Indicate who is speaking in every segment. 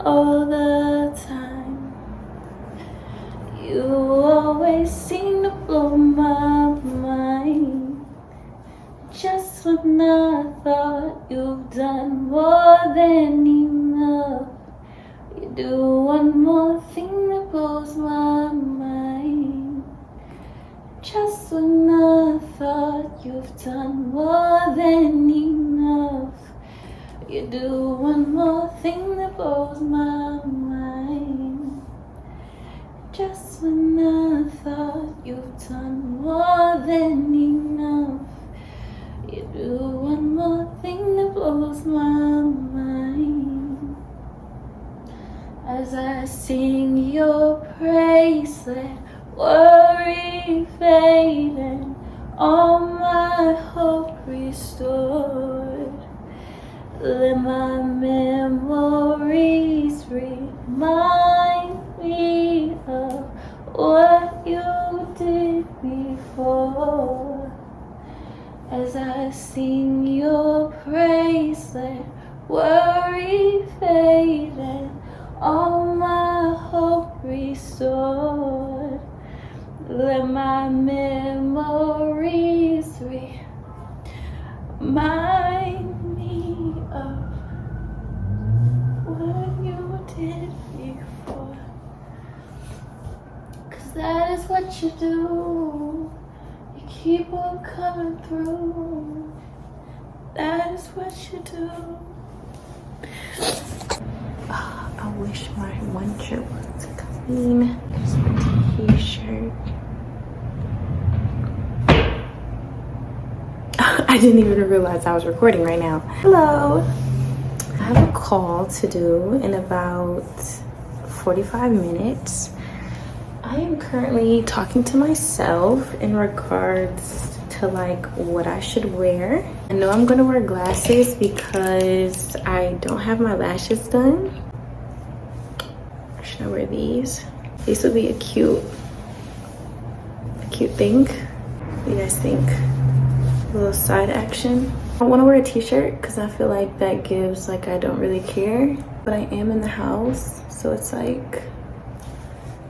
Speaker 1: all the time. You always seem to blow my mind. Just when I thought you've done more than enough, you do one more thing that blows my mind. Just when I thought you've done more than enough, you do one more thing that blows my mind. Just when I thought you've done more than enough, you do one more thing that blows my mind. As I sing your praise, let worry fade and all my hope restored. Let my memories remind me of what you did before. As I sing your praise, let worry fade and all my hope restored. Let my memories remind me of what you did before. 'Cause that is what you do. You keep on coming through. That is what you do. I wish my one shirt was clean. There's my t-shirt. I didn't even realize I was recording right now. Hello. I have a call to do in about 45 minutes. I am currently talking to myself in regards to like what I should wear. I know I'm gonna wear glasses because I don't have my lashes done. Should I wear these? These would be a cute thing. What do you guys think? A little side action. I want to wear a t-shirt because I feel like that gives like I don't really care, but I am in the house, so it's like,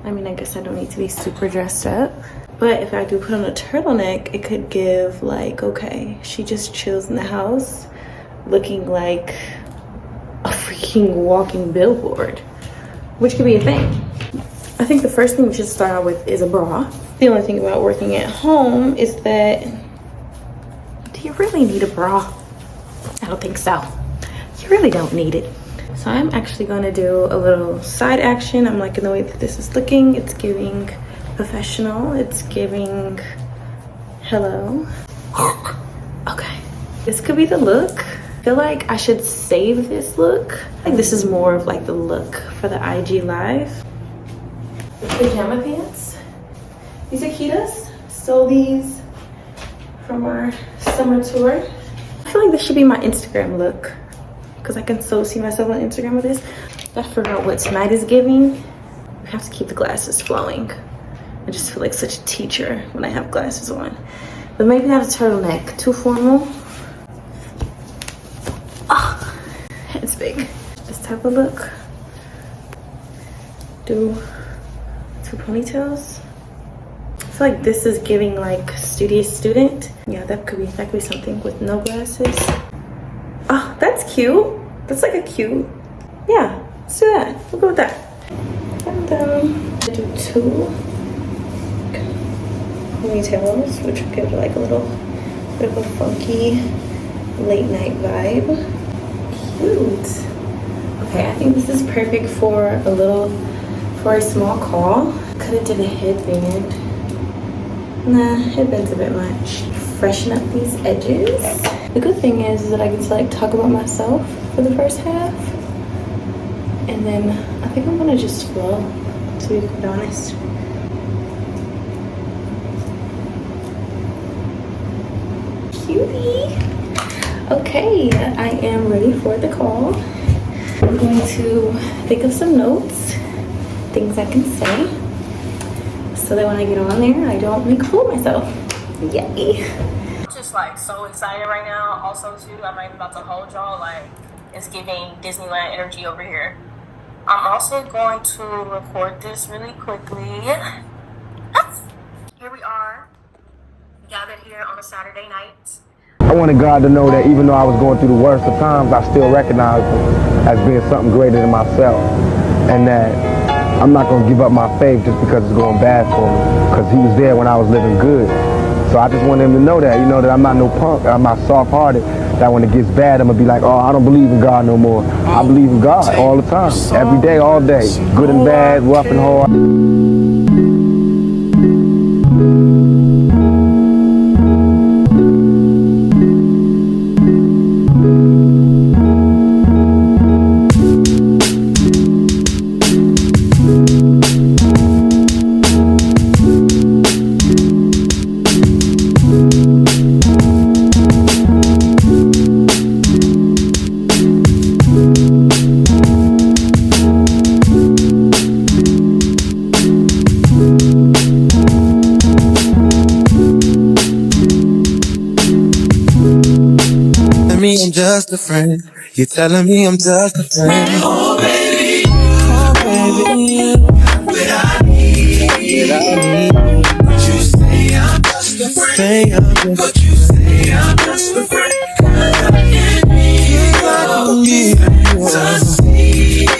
Speaker 1: I mean, I guess I don't need to be super dressed up, but if I do put on a turtleneck, it could give like, okay, she just chills in the house looking like a freaking walking billboard, which could be a thing. I think the first thing we should start out with is a bra. The only thing about working at home is that, do you really need a bra? I don't think so. You really don't need it. So I'm actually going to do a little side action. I'm liking the way that this is looking. It's giving professional. It's giving hello. Okay. This could be the look. I feel like I should save this look. Like this is more of like the look for the IG live. The pajama pants. These are Kitas. Stole these from our summer tour. I feel like this should be my Instagram look because I can so see myself on Instagram with this. Gotta figure out what tonight is giving. I have to keep the glasses flowing. I just feel like such a teacher when I have glasses on. But maybe not a turtleneck. Too formal. Ah, it's big. This type of look. Do 2 ponytails. I feel like this is giving like studious student. Yeah, that could be something with no glasses. Oh, that's cute. That's like a cute. Yeah, let's do that. We'll go with that. And then I do 2 ponytails, which will give like a little bit of a funky late night vibe. Cute. Okay, I think this is perfect for a small call. Could have did a headband. Nah, headband's a bit much. Freshen up these edges. The good thing is that I get to like talk about myself for the first half. And then I think I'm gonna just flow, to be quite honest. Cutie. Okay, I am ready for the call. I'm going to think of some notes, things I can say, so that when I get on there, I don't make a fool of myself. Yay.
Speaker 2: I'm just like so excited right now. Also too, I'm not even about to hold y'all. Like, it's giving Disneyland energy over here. I'm also going to record this really quickly. Here we are, gathered here on a Saturday night.
Speaker 3: I wanted God to know that even though I was going through the worst of times, I still recognized Him as being something greater than myself. And that I'm not going to give up my faith just because it's going bad for me. Because He was there when I was living good. So I just want Him to know that, that I'm not no punk, I'm not soft-hearted. That when it gets bad, I'm going to be like, oh, I don't believe in God no more. I believe in God all the time, every day, all day. Good and bad, rough and hard.
Speaker 4: I'm just a friend. You're telling me I'm just a friend. Oh baby, what I need. But you say I'm just a friend. But you say I'm just a friend. 'Cause I can be fantasy.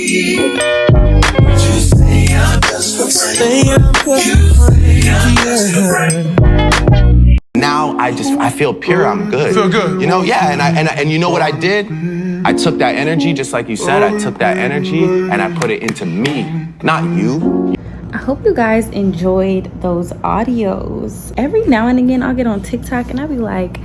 Speaker 4: But you say I'm just a friend. You say I'm just a friend.
Speaker 5: Now I feel pure. I'm good.
Speaker 4: Feel good.
Speaker 5: Yeah. And you know what I did? I took that energy, just like you said. I took that energy and I put it into me, not you.
Speaker 1: I hope you guys enjoyed those audios. Every now and again, I'll get on TikTok and I'll be like,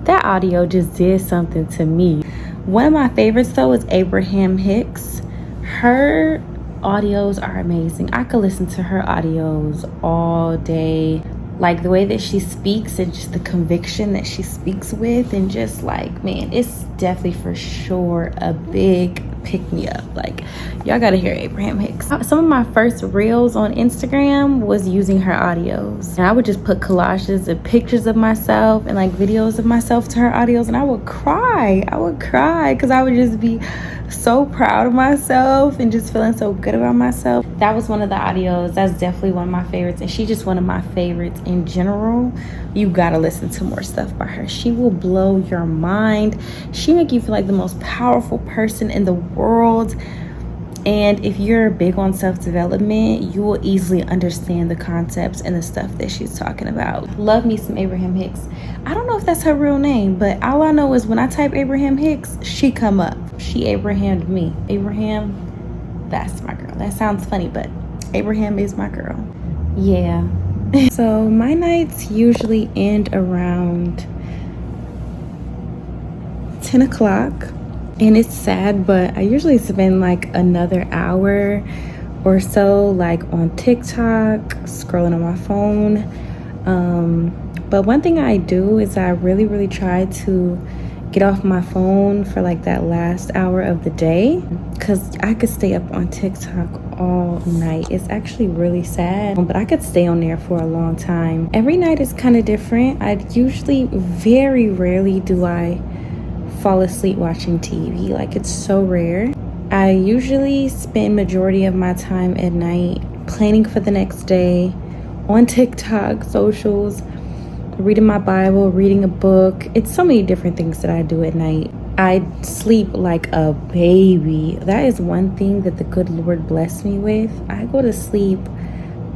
Speaker 1: that audio just did something to me. One of my favorites though is Abraham Hicks. Her audios are amazing. I could listen to her audios all day. Like the way that she speaks and just the conviction that she speaks with, and just like, man, it's definitely for sure a big pick me up. Like, y'all gotta hear Abraham Hicks. Some of my first reels on Instagram was using her audios, and I would just put collages and pictures of myself and like videos of myself to her audios, and I would cry because I would just be so proud of myself and just feeling so good about myself. That was one of the audios. That's definitely one of my favorites, and she's just one of my favorites in general. You gotta listen to more stuff by her. She will blow your mind. She make you feel like the most powerful person in the world. And if you're big on self-development, you will easily understand the concepts and the stuff that she's talking about. Love me some Abraham Hicks. I don't know if that's her real name, but all I know is when I type Abraham Hicks, she come up. She Abrahamed me. Abraham, that's my girl. That sounds funny, but Abraham is my girl. Yeah. So my nights usually end around 10 o'clock. And it's sad, but I usually spend like another hour or so like on TikTok, scrolling on my phone. But one thing I do is I really try to get off my phone for like that last hour of the day, because I could stay up on TikTok all night. It's actually really sad, but I could stay on there for a long time. Every night is kind of different. I usually, very rarely do I fall asleep watching TV. Like, it's so rare. I usually spend majority of my time at night planning for the next day on TikTok, socials, reading my Bible, reading a book. It's so many different things that I do at night. I sleep like a baby. That is one thing that the good Lord blessed me with. I go to sleep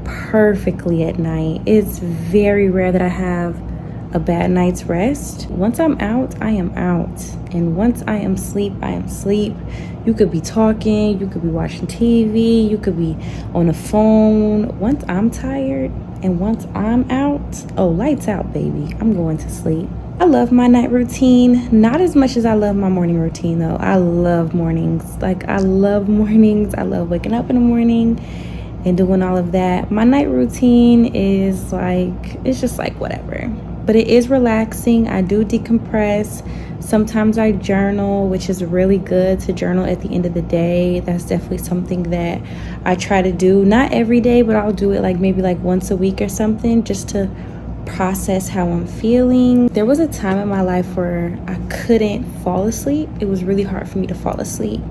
Speaker 1: perfectly at night. It's very rare that I have a bad night's rest. Once I'm out, I am out. And once I am asleep, I am asleep. You could be talking, you could be watching TV, you could be on the phone. Once I'm tired and once I'm out, oh, lights out, baby. I'm going to sleep. I love my night routine, not as much as I love my morning routine though. I love mornings. Like, I love mornings. I love waking up in the morning and doing all of that. My night routine is like, it's just like whatever. But it is relaxing. I do decompress. Sometimes I journal, which is really good to journal at the end of the day. That's definitely something that I try to do. Not every day, but I'll do it like maybe like once a week or something, just to process how I'm feeling. There was a time in my life where I couldn't fall asleep. It was really hard for me to fall asleep.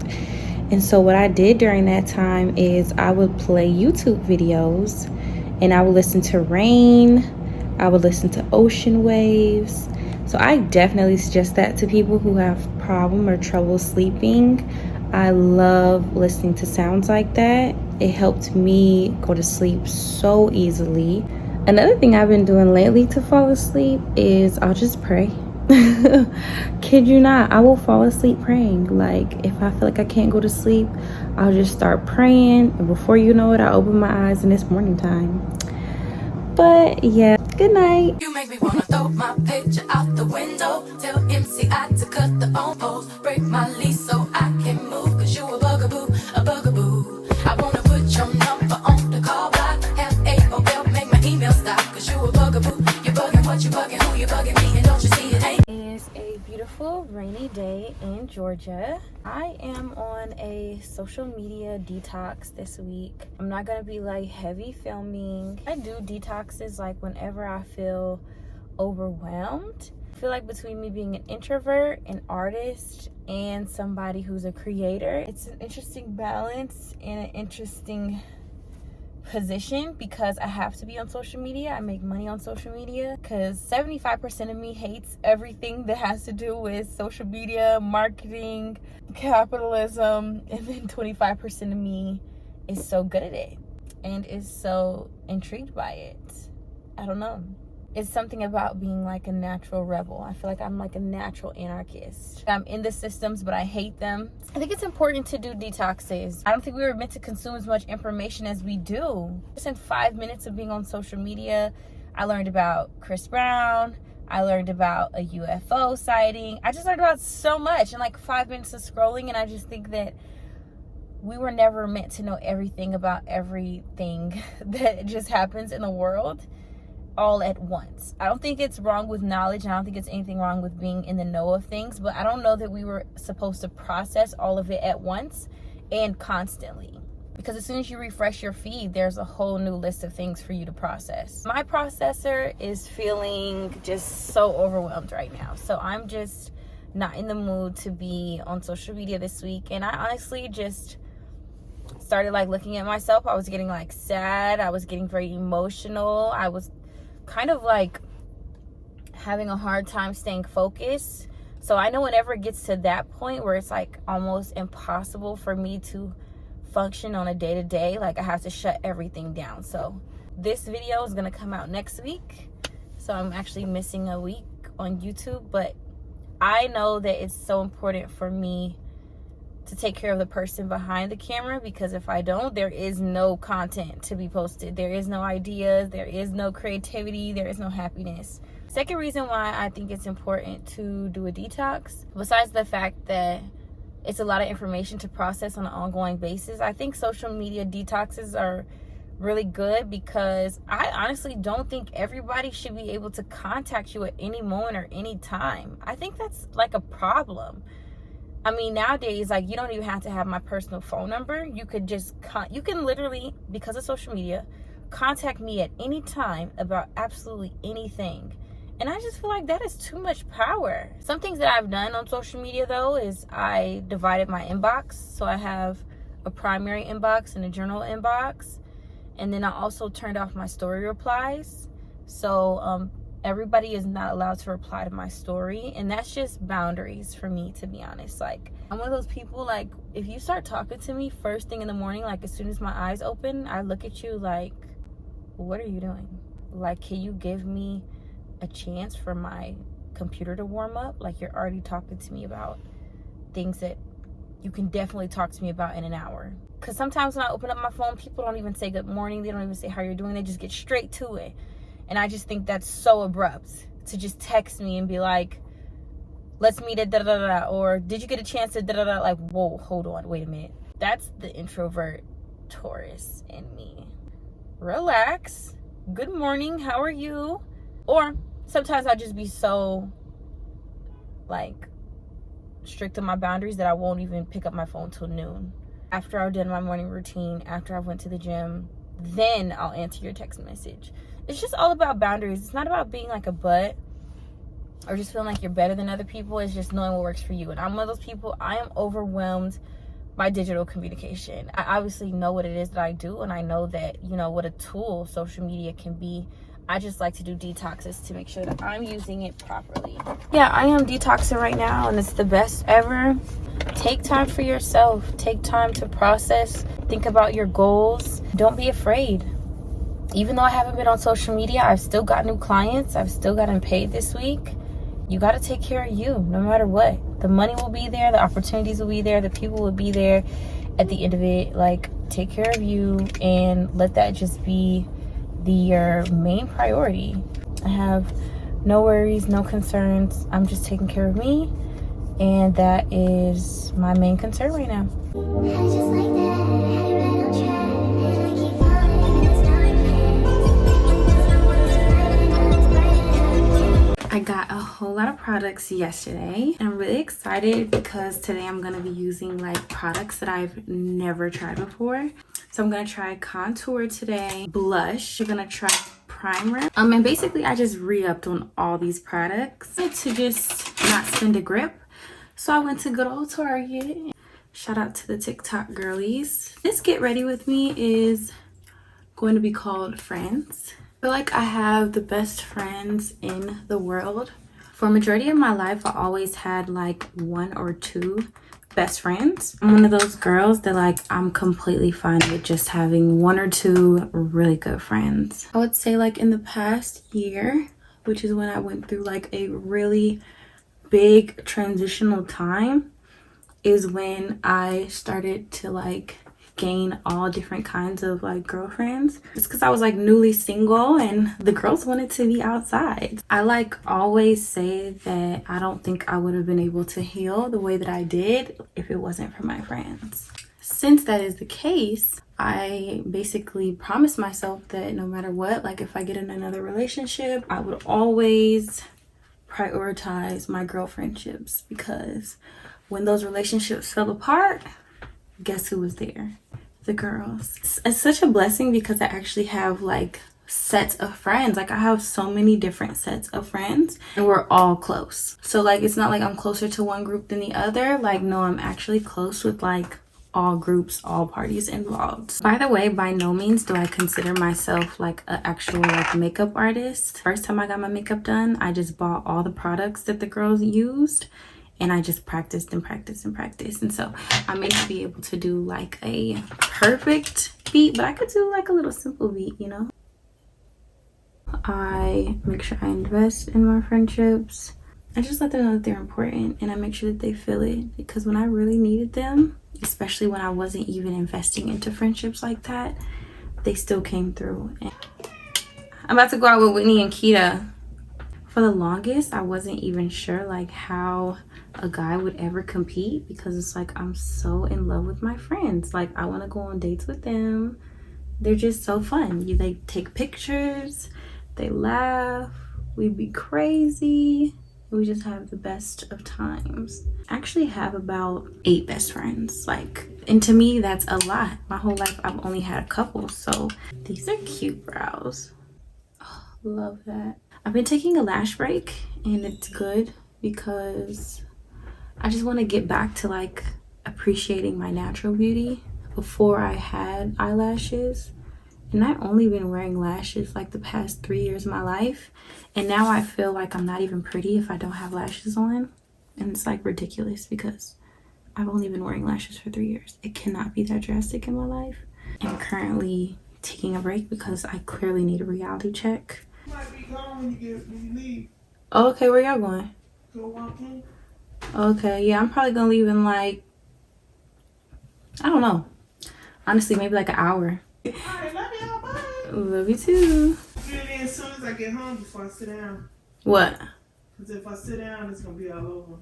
Speaker 1: And so what I did during that time is I would play YouTube videos and I would listen to rain, I would listen to ocean waves. So I definitely suggest that to people who have problem or trouble sleeping. I love listening to sounds like that. It helped me go to sleep so easily. Another thing I've been doing lately to fall asleep is I'll just pray. Kid you not, I will fall asleep praying. Like if I feel like I can't go to sleep, I'll just start praying, and before you know it, I open my eyes and it's morning time. But yeah, good night.
Speaker 6: You make me wanna throw my picture out the window. Tell MCI to cut the phone poles. Break my lease so I can move. Cause you a bugaboo, a bugaboo. I wanna put your number on the call block. Have AOL, make my email stop. Cause you a bugaboo. You bugging what you bugging, who you bugging me, and don't you see it ain't.
Speaker 1: It's a beautiful rainy day in Georgia. I am on a social media detox this week. I'm not gonna be like heavy filming. I do detoxes like whenever I feel overwhelmed. I feel like between me being an introvert, an artist, and somebody who's a creator, it's an interesting balance and an interesting position because I have to be on social media. I make money on social media because 75% of me hates everything that has to do with social media, marketing, capitalism, and then 25% of me is so good at it and is so intrigued by it. I don't know. It's something about being like a natural rebel. I feel like I'm like a natural anarchist. I'm in the systems, but I hate them. I think it's important to do detoxes. I don't think we were meant to consume as much information as we do. Just in 5 minutes of being on social media, I learned about Chris Brown. I learned about a UFO sighting. I just learned about so much in like 5 minutes of scrolling, and I just think that we were never meant to know everything about everything that just happens in the world all at once. I don't think it's wrong with knowledge, and I don't think it's anything wrong with being in the know of things, but I don't know that we were supposed to process all of it at once and constantly. Because as soon as you refresh your feed, there's a whole new list of things for you to process. My processor is feeling just so overwhelmed right now. So I'm just not in the mood to be on social media this week. And I honestly just started like looking at myself. I was getting like sad. I was getting very emotional. I was kind of like having a hard time staying focused. So I know whenever it gets to that point where it's like almost impossible for me to function on a day-to-day, like I have to shut everything down. So this video is gonna come out next week, so I'm actually missing a week on YouTube, but I know that it's so important for me to take care of the person behind the camera, because if I don't, there is no content to be posted. There is no ideas, there is no creativity, there is no happiness. Second reason why I think it's important to do a detox, besides the fact that it's a lot of information to process on an ongoing basis, I think social media detoxes are really good because I honestly don't think everybody should be able to contact you at any moment or any time. I think that's like a problem. I mean, nowadays, like, you don't even have to have my personal phone number. You could just, you can literally, because of social media, contact me at any time about absolutely anything. And I just feel like that is too much power. Some things that I've done on social media, though, is I divided my inbox. So I have a primary inbox and a general inbox. And then I also turned off my story replies. So, everybody is not allowed to reply to my story, and that's just boundaries for me, to be honest. Like, I'm one of those people, like, if you start talking to me first thing in the morning, like as soon as my eyes open, I look at you like, what are you doing? Like, can you give me a chance for my computer to warm up? Like, you're already talking to me about things that you can definitely talk to me about in an hour. Because sometimes when I open up my phone, people don't even say good morning, they don't even say how you're doing, they just get straight to it. And I just think that's so abrupt to just text me and be like, let's meet at da-da-da-da, or did you get a chance to da-da-da? Like, whoa, hold on, wait a minute. That's the introvert Taurus in me. Relax. Good morning, how are you? Or sometimes I'll just be so, like, strict on my boundaries that I won't even pick up my phone till noon. After I've done my morning routine, after I went to the gym, then I'll answer your text message. It's just all about boundaries. It's not about being like a butt or just feeling like you're better than other people. It's just knowing what works for you. And I'm one of those people, I am overwhelmed
Speaker 7: my digital communication. I obviously know what it is that I do, and I know that, you know, what a tool social media can be. I just like to do detoxes to make sure that I'm using it properly. Yeah, I am detoxing right now, and it's the best ever. Take time for yourself. Take time to process. Think about your goals. Don't be afraid. Even though I haven't been on social media, I've still got new clients. I've still gotten paid this week. You got to take care of you no matter what. The money will be there. The opportunities will be there. The people will be there at the end of it. Like, take care of you and let that just be your main priority. I have no worries, no concerns. I'm just taking care of me, and that is my main concern right now. I got a whole lot of products yesterday, and I'm really excited because today I'm going to be using like products that I've never tried before. So I'm going to try contour today, blush, I'm going to try primer, and basically I just re-upped on all these products to just not spend a grip. So I went to good old Target. Shout out to the TikTok girlies. This get ready with me is going to be called Friends. I feel like I have the best friends in the world. For a majority of my life, I always had like one or two best friends. I'm one of those girls that like I'm completely fine with just having one or two really good friends. I would say like in the past year, which is when I went through like a really big transitional time, is when I started to like gain all different kinds of like girlfriends. It's because I was like newly single and the girls wanted to be outside. I like always say that I don't think I would have been able to heal the way that I did if it wasn't for my friends. Since that is the case, I basically promised myself that no matter what, like if I get in another relationship, I would always prioritize my girl friendships, because when those relationships fell apart, guess who was there? The girls. It's such a blessing because I actually have like sets of friends. Like I have so many different sets of friends and we're all close. So like it's not like I'm closer to one group than the other. Like no, I'm actually close with like all groups, all parties involved. By the way, by no means do I consider myself like an actual like makeup artist. First time I got my makeup done, I just bought all the products that the girls used and I just practiced and practiced and practiced. And so I may not be able to do like a perfect beat, but I could do like a little simple beat, you know? I make sure I invest in my friendships. I just let them know that they're important and I make sure that they feel it, because when I really needed them, especially when I wasn't even investing into friendships like that, they still came through. And I'm about to go out with Whitney and Keita. For the longest, I wasn't even sure like how a guy would ever compete, because it's like I'm so in love with my friends. Like I want to go on dates with them. They're just so fun. They take pictures, they laugh, we be crazy, we just have the best of times. I actually have about 8 best friends, like, and to me that's a lot. My whole life I've only had a couple. So these are cute brows. Oh, love that. I've been taking a lash break and it's good because I just want to get back to like appreciating my natural beauty. Before I had eyelashes, and I've only been wearing lashes like the past 3 years of my life, and now I feel like I'm not even pretty if I don't have lashes on, and it's like ridiculous because I've only been wearing lashes for 3 years. It cannot be that drastic in my life. I'm currently taking a break because I clearly need a reality check.
Speaker 8: You might be gone when you leave.
Speaker 7: Oh, okay, where y'all going?
Speaker 8: Go walking.
Speaker 7: Okay, yeah, I'm probably gonna leave in like, I don't know. Honestly, maybe like an hour.
Speaker 8: Alright, love y'all, bye.
Speaker 7: Love you too.
Speaker 8: Really, as soon as I get home before I sit down.
Speaker 7: What?
Speaker 8: Because if I sit down, it's going to be all over.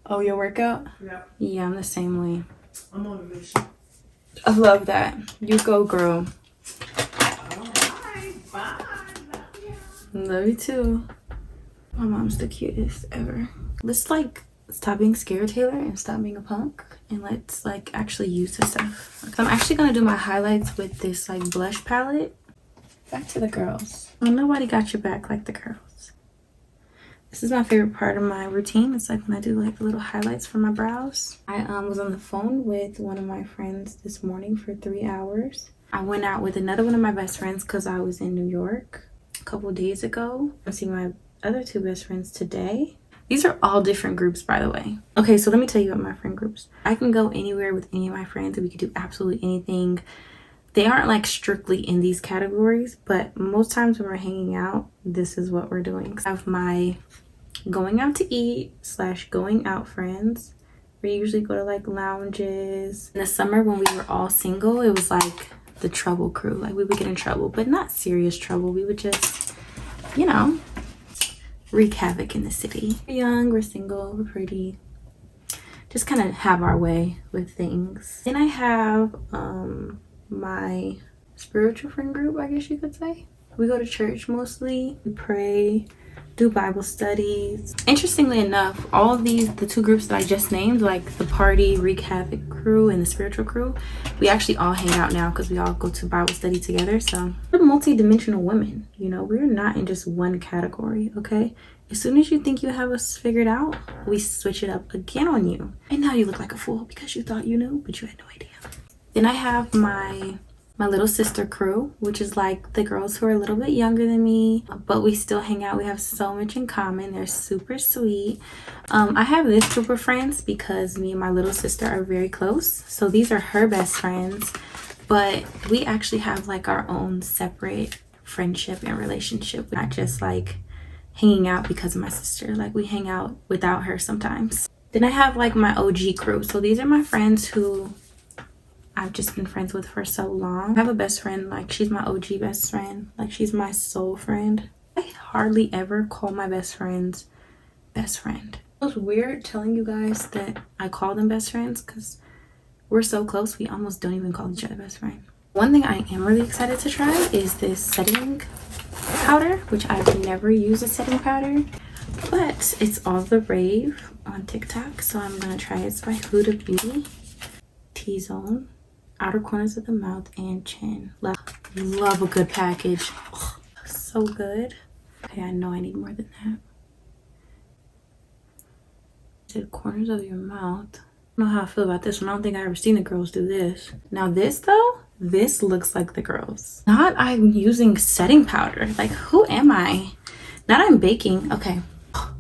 Speaker 7: Oh, your workout?
Speaker 8: Yep.
Speaker 7: Yeah, I'm the same way.
Speaker 8: I'm on a mission.
Speaker 7: I love that. You go, girl.
Speaker 8: Alright, bye.
Speaker 7: Love you too. My mom's the cutest ever. Let's like stop being scared, Taylor, and stop being a punk, and let's like actually use this stuff. I'm actually gonna do my highlights with this like blush palette. Back to the girls. Well, nobody got your back like the girls. This is my favorite part of my routine. It's like when I do like the little highlights for my brows. I was on the phone with one of my friends this morning for 3 hours. I went out with another one of my best friends because I was in New York a couple days ago. I see my other 2 best friends today. These are all different groups, by the way. Okay, so let me tell you about my friend groups. I can go anywhere with any of my friends and we can do absolutely anything. They aren't like strictly in these categories, but most times when we're hanging out, this is what we're doing. I have my going out to eat / going out friends. We usually go to like lounges. In the summer when we were all single, it was like the trouble crew. Like we would get in trouble, but not serious trouble. We would just, you know, wreak havoc in the city. We're young, we're single, we're pretty. Just kind of have our way with things. Then I have my spiritual friend group, I guess you could say. We go to church mostly. We pray, do Bible studies. Interestingly enough, all of these, the 2 groups that I just named, like the party, wreak havoc crew and the spiritual crew, we actually all hang out now because we all go to Bible study together. So we're multi-dimensional women, you know, we're not in just one category, okay? As soon as you think you have us figured out, we switch it up again on you. And now you look like a fool because you thought you knew, but you had no idea. Then I have my little sister crew, which is like the girls who are a little bit younger than me, but we still hang out. We have so much in common. They're super sweet. I have this group of friends because me and my little sister are very close. So these are her best friends, but we actually have like our own separate friendship and relationship. We're not just like hanging out because of my sister. Like we hang out without her sometimes. Then I have like my OG crew. So these are my friends who I've just been friends with for so long. I have a best friend, like she's my OG best friend. Like she's my soul friend. I hardly ever call my best friends best friend. It was weird telling you guys that I call them best friends because we're so close, we almost don't even call each other best friend. One thing I am really excited to try is this setting powder, which I've never used a setting powder, but it's all the rave on TikTok, so I'm gonna try it. It's by Huda Beauty. T-zone, outer corners of the mouth and chin. Love a good package. Oh, so good. Okay, I know I need more than that. The corners of your mouth. I don't know how I feel about this one. I don't think I ever seen the girls do this. Now this though, this looks like the girls. Not I'm using setting powder. Like who am I? Not I'm baking. Okay,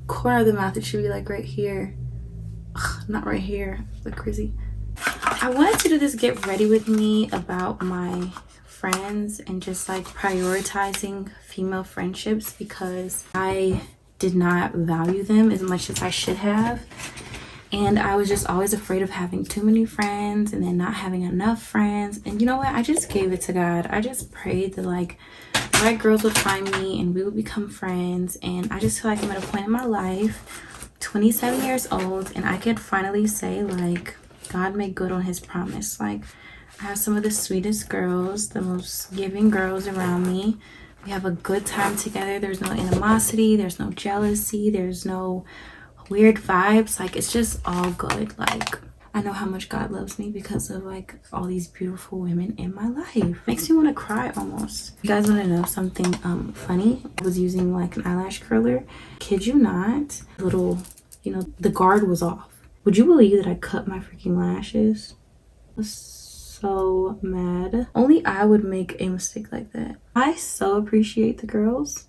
Speaker 7: corner of the mouth. It should be like right here. Ugh, not right here. Look crazy. I wanted to do this get ready with me about my friends and just like prioritizing female friendships because I did not value them as much as I should have. And I was just always afraid of having too many friends and then not having enough friends. And you know what? I just gave it to God. I just prayed that like the right girls would find me and we would become friends. And I just feel like I'm at a point in my life, 27 years old, and I could finally say like, God made good on his promise. Like I have some of the sweetest girls, the most giving girls around me. We have a good time together. There's no animosity, there's no jealousy, there's no weird vibes. Like it's just all good. Like I know how much God loves me because of like all these beautiful women in my life. Makes me want to cry almost. You guys want to know something funny? I was using like an eyelash curler. Kid you not, little, you know, the guard was off. Would you believe that I cut my freaking lashes? I was so mad. Only I would make a mistake like that. I so appreciate the girls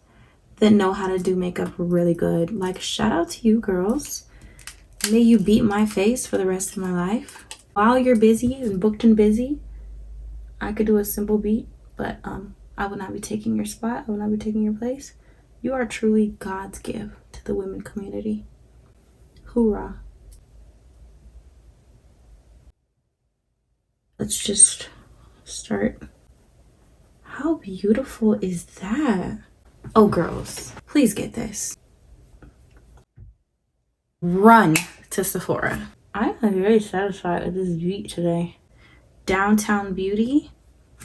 Speaker 7: that know how to do makeup really good. Like shout out to you girls. May you beat my face for the rest of my life. While you're busy and booked and busy, I could do a simple beat, but I will not be taking your spot. I will not be taking your place. You are truly God's gift to the women community. Hoorah. Let's just start. How beautiful is that? Oh, girls, please get this. Run to Sephora. I am very satisfied with this beat today. Downtown Beauty.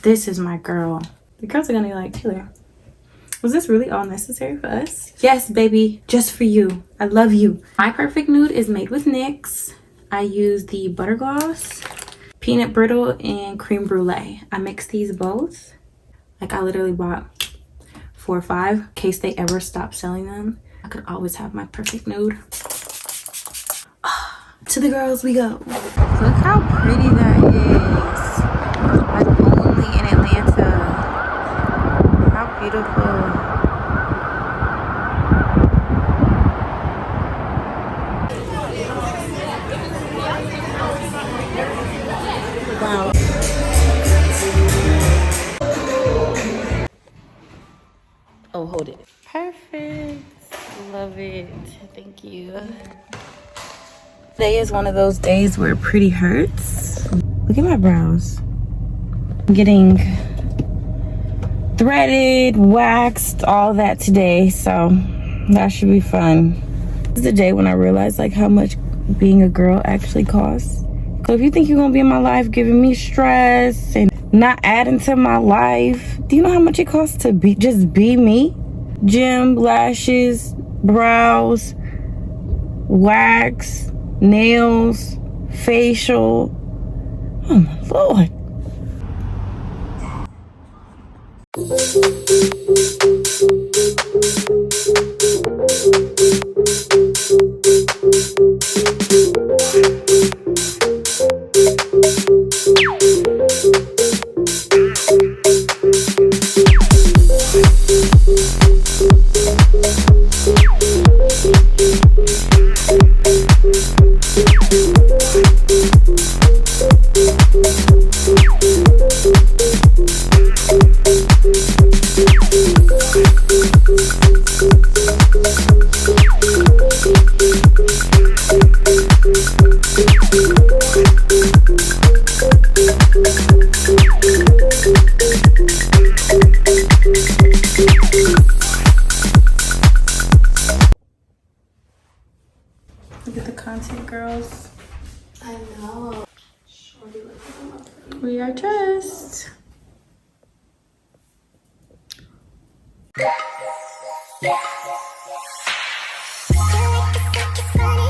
Speaker 7: This is my girl. The girls are gonna be like, Taylor, was this really all necessary for us? Yes, baby, just for you. I love you. My perfect nude is made with NYX. I use the Butter Gloss, Peanut Brittle, and Cream Brulee. I mix these both. Like I literally bought 4 or 5 in case they ever stop selling them. I could always have my perfect nude. To the girls we go. Look how pretty that is. Like only in Atlanta. How beautiful. Wow. Oh, hold it. Perfect. Love it. Thank you. Today is one of those days where pretty hurts. Look at my brows. I'm getting threaded, waxed, all that today. So that should be fun. This is the day when I realized like how much being a girl actually costs. So if you think you're gonna be in my life giving me stress and not adding to my life, do you know how much it costs to just be me? Gym, lashes, brows, wax, nails, facial. Oh my Lord. Look at the content, girls.
Speaker 1: I know.
Speaker 7: We are dressed.
Speaker 6: You like the circus bunny.